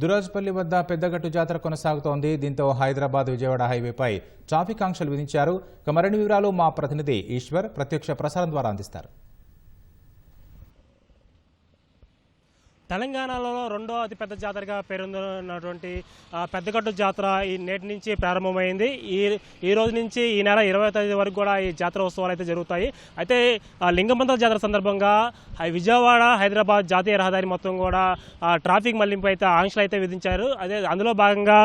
దురాజ్పల్లి వద్ద పెద్దగట్టు జాతర కొనసాగుతోంది. దీంతో హైదరాబాద్ విజయవాడ హైవేపై ట్రాఫిక్ ఆంక్షలు విధించారు. మరిన్ని వివరాలు మా ప్రతినిధి ఈశ్వర్ ప్రత్యక్ష ప్రసారం ద్వారా అందిస్తారు. తెలంగాణలో రెండో అతిపెద్ద జాతరగా పేరొందినటువంటి పెద్దగట్టు జాతర ఈ నేటి నుంచి ప్రారంభమైంది. ఈ రోజు నుంచి ఈ నెల 20వ తేదీ వరకు కూడా ఈ జాతర ఉత్సవాలు అయితే జరుగుతాయి. అయితే లింగమంత్ర జాతర సందర్భంగా విజయవాడ హైదరాబాద్ జాతీయ రహదారి మొత్తం కూడా ట్రాఫిక్ మళ్లింపు అయితే ఆంక్షలు అయితే విధించారు. అదే అందులో భాగంగా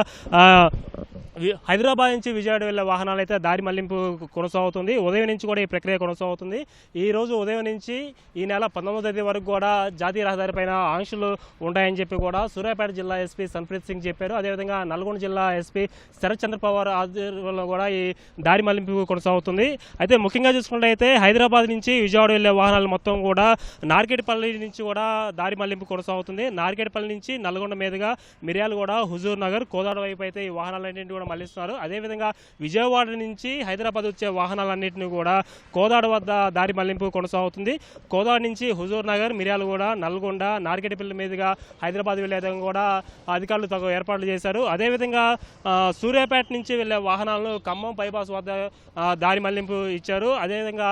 హైదరాబాద్ నుంచి విజయవాడ వెళ్లే వాహనాలు అయితే దారి మళ్లింపు కొనసాగుతుంది. ఉదయం నుంచి కూడా ఈ ప్రక్రియ కొనసాగుతుంది. ఈ రోజు ఉదయం నుంచి ఈ నెల 19వ తేదీ వరకు కూడా జాతీయ రహదారి పైన ఆంక్షలు ఉంటాయని చెప్పి కూడా సూర్యాపేట జిల్లా ఎస్పీ సన్ప్రీత్ సింగ్ చెప్పారు. అదేవిధంగా నల్గొండ జిల్లా ఎస్పీ శరత్ చంద్ర పవార్ ఆధ్వర్యంలో కూడా ఈ దారి మళ్లింపు కొనసాగుతుంది. అయితే ముఖ్యంగా చూసుకుంటే హైదరాబాద్ నుంచి విజయవాడ వెళ్లే వాహనాలు మొత్తం కూడా నార్కెట్పల్లి నుంచి కూడా దారి మళ్లింపు కొనసాగుతుంది. నార్కెట్పల్లి నుంచి నల్గొండ మీదుగా మిర్యాలగూడ, హుజూర్ నగర్, కోదాడ వైపు అయితే ఈ వాహనాలన్నింటినీ మళ్లిస్తున్నారు. అదేవిధంగా విజయవాడ నుంచి హైదరాబాద్ వచ్చే వాహనాలన్నింటినీ కూడా కోదాడ వద్ద దారి మళ్లింపు కొనసాగుతుంది. కోదాడ నుంచి హుజూర్ నగర్, మిర్యాలగూడ, నల్గొండ, నార్కెట్పల్లి మీదుగా హైదరాబాద్ వెళ్లే విధంగా కూడా అధికారులు తగు ఏర్పాట్లు చేశారు. అదేవిధంగా సూర్యాపేట నుంచి వెళ్లే వాహనాలను ఖమ్మం బైపాస్ వద్ద దారి మళ్లింపు ఇచ్చారు. అదేవిధంగా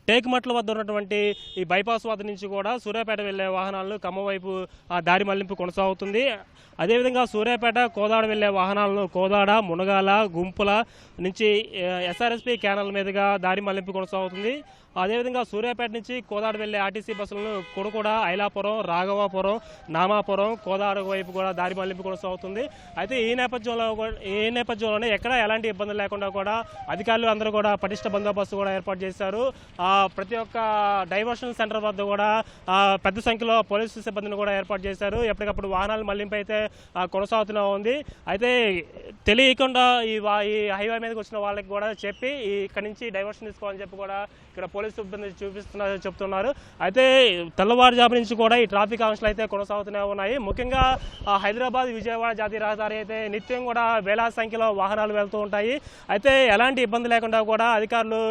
టేకుమట్ల వద్ద ఉన్నటువంటి ఈ బైపాస్ వద్ద నుంచి కూడా సూర్యాపేట వెళ్లే వాహనాలను ఖమ్మం వైపు దారి మళ్లింపు కొనసాగుతుంది. అదేవిధంగా సూర్యాపేట, కోదాడ వెళ్లే వాహనాలను కోదాడ, మునగాల, గుంపుల నుంచి ఎస్ఆర్ఎస్పీ క్యానల్ మీదుగా దారి మళ్లింపు కొనసాగుతుంది. అదేవిధంగా సూర్యాపేట నుంచి కోదాడ వెళ్లే ఆర్టీసీ బస్సులను కొడుకోడ, ఐలాపురం, రాఘవాపురం, నామాపురం, కోదాడ వైపు కూడా దారి మళ్లింపు కొనసాగుతుంది. అయితే ఈ నేపథ్యంలోనే ఎక్కడ ఎలాంటి ఇబ్బందులు లేకుండా కూడా అధికారులు అందరూ కూడా పటిష్ట బందోబస్తు కూడా ఏర్పాటు చేశారు. ప్రతి ఒక్క డైవర్షన్ సెంటర్ వద్ద కూడా పెద్ద సంఖ్యలో పోలీసు సిబ్బందిని కూడా ఏర్పాటు చేశారు. ఎప్పటికప్పుడు వాహనాల మళ్లింపు అయితే కొనసాగుతూనే ఉంది. అయితే తెలియకుండా ఈ హైవే మీదకి వచ్చిన వాళ్ళకి కూడా చెప్పి ఇక్కడ నుంచి డైవర్షన్ తీసుకోవాలని చెప్పి కూడా ఇక్కడ పోలీసు సిబ్బంది చెప్తున్నారు. అయితే తెల్లవారుజాము నుంచి కూడా ఈ ట్రాఫిక్ ఆంక్షలు అయితే కొనసాగుతూనే ఉన్నాయి. ముఖ్యంగా హైదరాబాద్ విజయవాడ జాతీయ రహదారి అయితే నిత్యం కూడా వేలాది సంఖ్యలో వాహనాలు వెళ్తూ ఉంటాయి. అయితే ఎలాంటి ఇబ్బంది లేకుండా కూడా అధికారులు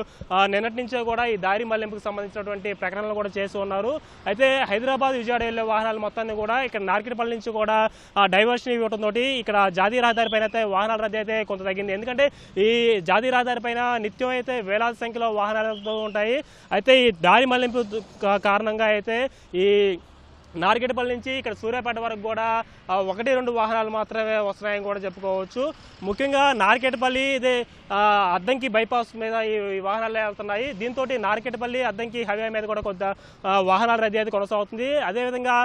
నిన్నటి నుంచే కూడా ఈ దారి మళ్లింపుకు సంబంధించినటువంటి ప్రకటనలు కూడా చేసి ఉన్నారు. అయితే హైదరాబాద్ విజయవాడ వెళ్లే వాహనాలు మొత్తాన్ని కూడా ఇక్కడ నార్కెట్పల్లి నుంచి కూడా డైవర్షన్ ఇవ్వడంతో ఇక్కడ జాతీయ రహదారి పైన అయితే వాహనాల రద్దీ అయితే కొంత తగ్గింది. ఎందుకంటే ఈ జాతీయ రహదారి పైన నిత్యం అయితే వేలాది సంఖ్యలో వాహనాలు వెళ్తూ ఉంటాయి. అయితే ఈ దారి మళ్లింపు కారణంగా అయితే ఈ నార్కెట్పల్లి నుంచి ఇక్కడ సూర్యాపేట వరకు కూడా 1-2 వాహనాలు మాత్రమే వస్తున్నాయని కూడా చెప్పుకోవచ్చు. ముఖ్యంగా నార్కెట్పల్లి ఇదే అద్దంకి బైపాస్ మీద ఈ వాహనాలు వెళ్తున్నాయి. దీంతో నార్కెట్పల్లి అద్దంకి హైవే మీద కూడా కొంత వాహనాల రద్దీ అయితే కొనసాగుతుంది. అదేవిధంగా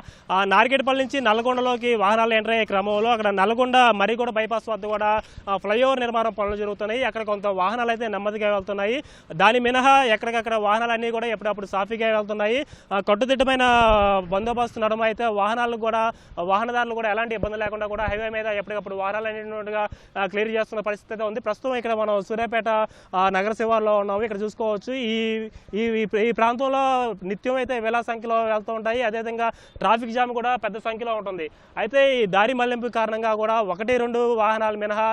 నార్కెట్పల్లి నుంచి నల్గొండలోకి వాహనాలు ఎంటర్ అయ్యే క్రమంలో అక్కడ నల్గొండ మరిగూడ బైపాస్ వద్ద కూడా ఫ్లైఓవర్ నిర్మాణం పనులు జరుగుతున్నాయి. అక్కడ కొంత వాహనాలు అయితే నెమ్మదిగా వెళ్తున్నాయి. దాని మినహా ఎక్కడికక్కడ వాహనాలన్నీ కూడా ఎప్పుడప్పుడు సాఫీగా వెళ్తున్నాయి. కట్టుదిట్టమైన బందోబస్తు నడుమ అయితే వాహనదారులు కూడా ఎలాంటి ఇబ్బంది లేకుండా కూడా హైవే మీద ఎప్పటికప్పుడు వాహనాలన్నిటిగా క్లియర్ చేస్తున్న పరిస్థితి అయితే ఉంది. ప్రస్తుతం ఇక్కడ మనం సూర్యాపేట నగర శివార్లో ఉన్నాము. ఇక్కడ చూసుకోవచ్చు ఈ ప్రాంతంలో నిత్యం అయితే వేల సంఖ్యలో వెళ్తూ ఉంటాయి. అదేవిధంగా ట్రాఫిక్ జామ్ కూడా పెద్ద సంఖ్యలో ఉంటుంది. అయితే ఈ దారి మళ్లింపు కారణంగా కూడా 1-2 వాహనాలు మినహా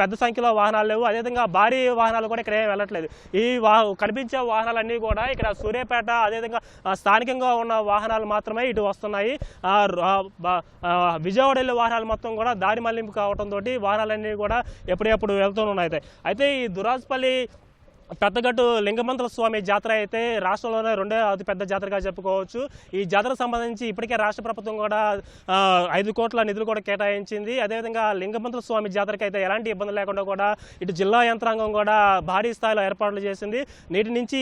పెద్ద సంఖ్యలో వాహనాలు లేవు. అదేవిధంగా భారీ వాహనాలు కూడా ఇక్కడ ఏం వెళ్ళట్లేదు. ఈ కనిపించే వాహనాలన్నీ కూడా ఇక్కడ సూర్యాపేట అదేవిధంగా స్థానికంగా ఉన్న వాహనాలు మాత్రమే ఇటు వస్తున్నాయి. విజయవాడ వెళ్ళే వాహనాలు మొత్తం కూడా దారి మళ్లింపు కావడంతో వాహనాలన్నీ కూడా ఎప్పుడెప్పుడు వెళ్తూ ఉన్నాయి. అయితే ఈ దురాజ్పల్లి పెద్దగట్టు లింగమంత్ర స్వామి జాతర అయితే రాష్ట్రంలోనే రెండో అతిపెద్ద జాతరగా చెప్పుకోవచ్చు. ఈ జాతరకు సంబంధించి ఇప్పటికే రాష్ట్ర ప్రభుత్వం కూడా 5 కోట్ల నిధులు కూడా కేటాయించింది. అదేవిధంగా లింగమంత్ర స్వామి జాతరకి అయితే ఎలాంటి ఇబ్బంది లేకుండా కూడా ఇటు జిల్లా యంత్రాంగం కూడా భారీ స్థాయిలో ఏర్పాట్లు చేసింది. నేటి నుంచి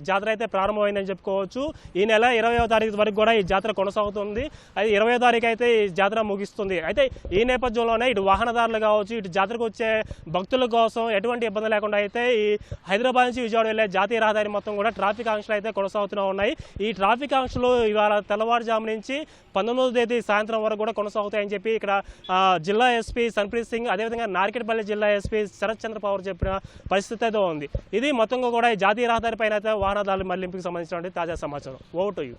జాతర అయితే ప్రారంభమైందని చెప్పుకోవచ్చు. ఈ నెల 20వ తారీఖు వరకు కూడా ఈ జాతర కొనసాగుతుంది. అది 20వ తారీఖు అయితే ఈ జాతర ముగిస్తుంది. అయితే ఈ నేపథ్యంలోనే ఇటు వాహనదారులు కావచ్చు, ఇటు జాతరకు వచ్చే భక్తుల కోసం ఎటువంటి ఇబ్బంది లేకుండా అయితే ఈ హైదరాబాద్ నుంచి విజయవాడ వెళ్లే జాతీయ రహదారి మొత్తం కూడా ట్రాఫిక్ ఆంక్షలు అయితే కొనసాగుతూనే ఉన్నాయి. ఈ ట్రాఫిక్ ఆంక్షలు ఇవాళ తెల్లవారుజాము నుంచి 19వ తేదీ సాయంత్రం వరకు కూడా కొనసాగుతాయని చెప్పి ఇక్కడ జిల్లా ఎస్పీ సన్ప్రీత్ సింగ్ అదేవిధంగా నార్కెట్పల్లి జిల్లా ఎస్పీ శరత్ చంద్ర పవార్ చెప్పిన పరిస్థితి అయితే ఉంది. ఇది మొత్తంగా కూడా ఈ జాతీయ రహదారి పైన అయితే వాహనదారుల మళ్లింపుకి సంబంధించినటువంటి తాజా సమాచారం. Over to you.